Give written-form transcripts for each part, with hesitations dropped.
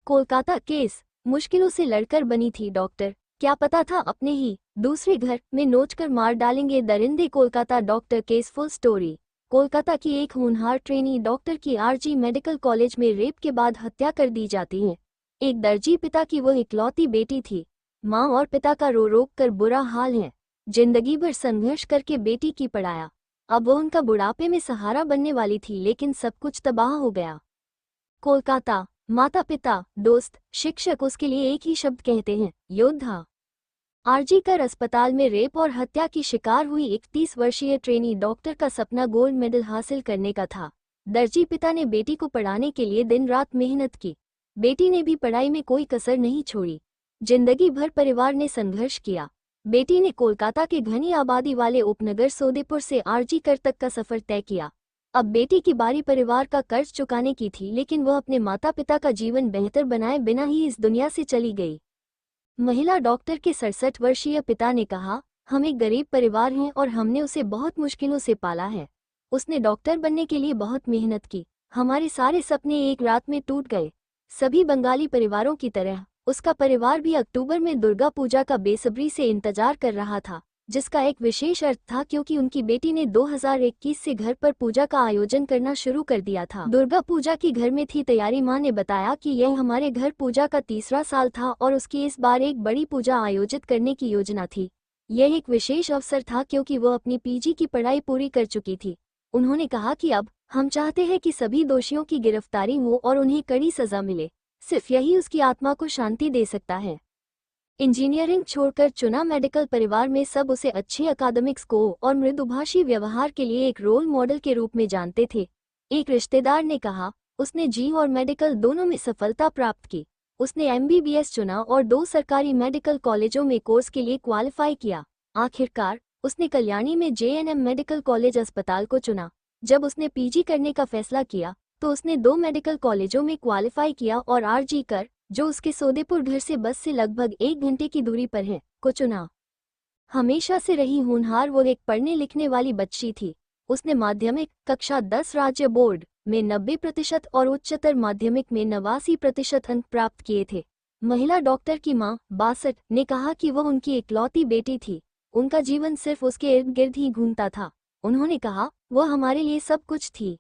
Kolkata case, मुश्किलों से लड़कर बनी थी डॉक्टर, क्या पता था अपने ही दूसरे घर में नोचकर मार डालेंगे दरिंदे। Kolkata doctor case full story. Kolkata की एक होनहार ट्रेनी डॉक्टर की आरजी मेडिकल कॉलेज में रेप के बाद हत्या कर दी जाती है। एक दर्जी पिता की वो इकलौती बेटी थी। माँ और पिता का रो रो कर बुरा हाल है। जिंदगी भर संघर्ष करके बेटी की पढ़ाया, अब वो उनका बुढ़ापे में सहारा बनने वाली थी, लेकिन सब कुछ तबाह हो गया। कोलकाता, माता पिता, दोस्त, शिक्षक उसके लिए एक ही शब्द कहते हैं, योद्धा। आरजी कर अस्पताल में रेप और हत्या की शिकार हुई 31 वर्षीय ट्रेनी डॉक्टर का सपना गोल्ड मेडल हासिल करने का था। दर्जी पिता ने बेटी को पढ़ाने के लिए दिन रात मेहनत की। बेटी ने भी पढ़ाई में कोई कसर नहीं छोड़ी। जिंदगी भर परिवार ने संघर्ष किया। बेटी ने कोलकाता के घनी आबादी वाले उपनगर सोदेपुर से आरजी कर तक का सफर तय किया। अब बेटी की बारी परिवार का कर्ज चुकाने की थी, लेकिन वह अपने माता पिता का जीवन बेहतर बनाए बिना ही इस दुनिया से चली गई। महिला डॉक्टर के 67 वर्षीय पिता ने कहा, हम एक गरीब परिवार हैं और हमने उसे बहुत मुश्किलों से पाला है। उसने डॉक्टर बनने के लिए बहुत मेहनत की। हमारे सारे सपने एक रात में टूट गए। सभी बंगाली परिवारों की तरह उसका परिवार भी अक्टूबर में दुर्गा पूजा का बेसब्री से इंतजार कर रहा था, जिसका एक विशेष अर्थ था क्योंकि उनकी बेटी ने 2021 से घर पर पूजा का आयोजन करना शुरू कर दिया था। दुर्गा पूजा की घर में थी तैयारी। मां ने बताया कि यह हमारे घर पूजा का तीसरा साल था और उसकी इस बार एक बड़ी पूजा आयोजित करने की योजना थी। यह एक विशेष अवसर था क्योंकि वह अपनी पीजी की पढ़ाई पूरी कर चुकी थी। उन्होंने कहा कि अब हम चाहते हैं कि सभी दोषियों की गिरफ्तारी हो और उन्हें कड़ी सजा मिले। सिर्फ यही उसकी आत्मा को शांति दे सकता है। इंजीनियरिंग छोड़कर चुना मेडिकल परिवार में सब उसे अच्छे अकादमिक स्कोर और मृदुभाषी व्यवहार के लिए एक रोल मॉडल के रूप में जानते थे। एक रिश्तेदार ने कहा, उसने जी और मेडिकल दोनों में सफलता प्राप्त की। उसने एमबीबीएस चुना और 2 सरकारी मेडिकल कॉलेजों में कोर्स के लिए क्वालिफाई किया। आखिरकार उसने कल्याणी में जेएनएम मेडिकल कॉलेज अस्पताल को चुना। जब उसने पीजी करने का फैसला किया तो उसने 2 मेडिकल कॉलेजों में क्वालिफाई किया और आरजी कर, जो उसके सोदेपुर घर से बस से लगभग 1 घंटे की दूरी पर है, को चुना। हमेशा से रही होनहार वो एक पढ़ने लिखने वाली बच्ची थी। उसने माध्यमिक कक्षा 10 राज्य बोर्ड में 90% और उच्चतर माध्यमिक में 89% अंक प्राप्त किए थे। महिला डॉक्टर की मां 62 ने कहा कि वह उनकी इकलौती बेटी थी। उनका जीवन सिर्फ उसके इर्द गिर्द ही घूमता था। उन्होंने कहा, वह हमारे लिए सब कुछ थी।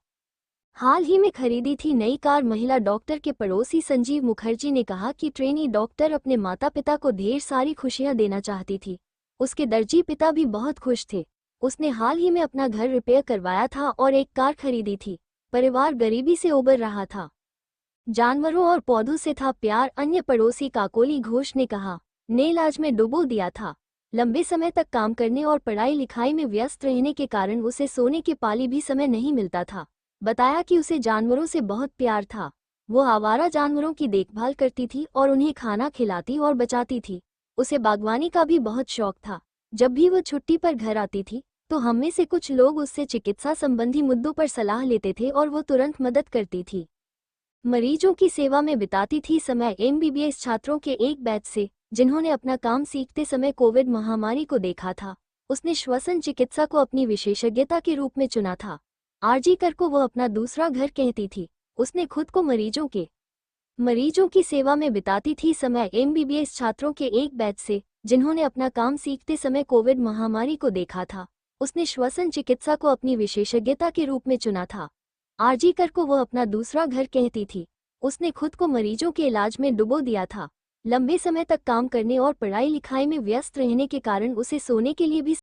हाल ही में खरीदी थी नई कार। महिला डॉक्टर के पड़ोसी संजीव मुखर्जी ने कहा कि ट्रेनी डॉक्टर अपने माता पिता को ढेर सारी खुशियां देना चाहती थी। उसके दर्जी पिता भी बहुत खुश थे। उसने हाल ही में अपना घर रिपेयर करवाया था और एक कार खरीदी थी। परिवार गरीबी से उबर रहा था। जानवरों और पौधों से था प्यार। अन्य पड़ोसी काकोली घोष ने कहा, ने इलाज में डुबो दिया था। लंबे समय तक काम करने और पढ़ाई लिखाई में व्यस्त रहने के कारण उसे सोने के पाली भी समय नहीं मिलता था। बताया कि उसे जानवरों से बहुत प्यार था। वो आवारा जानवरों की देखभाल करती थी और उन्हें खाना खिलाती और बचाती थी। उसे बागवानी का भी बहुत शौक था। जब भी वो छुट्टी पर घर आती थी तो हम में से कुछ लोग उससे चिकित्सा संबंधी मुद्दों पर सलाह लेते थे और वो तुरंत मदद करती थी। मरीजों की सेवा में बिताती थी समय। एमबीबीएस छात्रों के एक बैच से, जिन्होंने अपना काम सीखते समय कोविड महामारी को देखा था, उसने श्वसन चिकित्सा को अपनी विशेषज्ञता के रूप में चुना था। आरजी कर को वो अपना दूसरा घर कहती थी। उसने खुद को मरीजों की सेवा में बिताती थी समय। एमबीबीएस छात्रों के एक बैच से, जिन्होंने अपना काम सीखते समय कोविड महामारी को देखा था, उसने श्वसन चिकित्सा को अपनी विशेषज्ञता के रूप में चुना था। आरजी कर को वो अपना दूसरा घर कहती थी। उसने खुद को मरीजों के इलाज में डुबो दिया था। लंबे समय तक काम करने और पढ़ाई लिखाई में व्यस्त रहने के कारण उसे सोने के लिए भी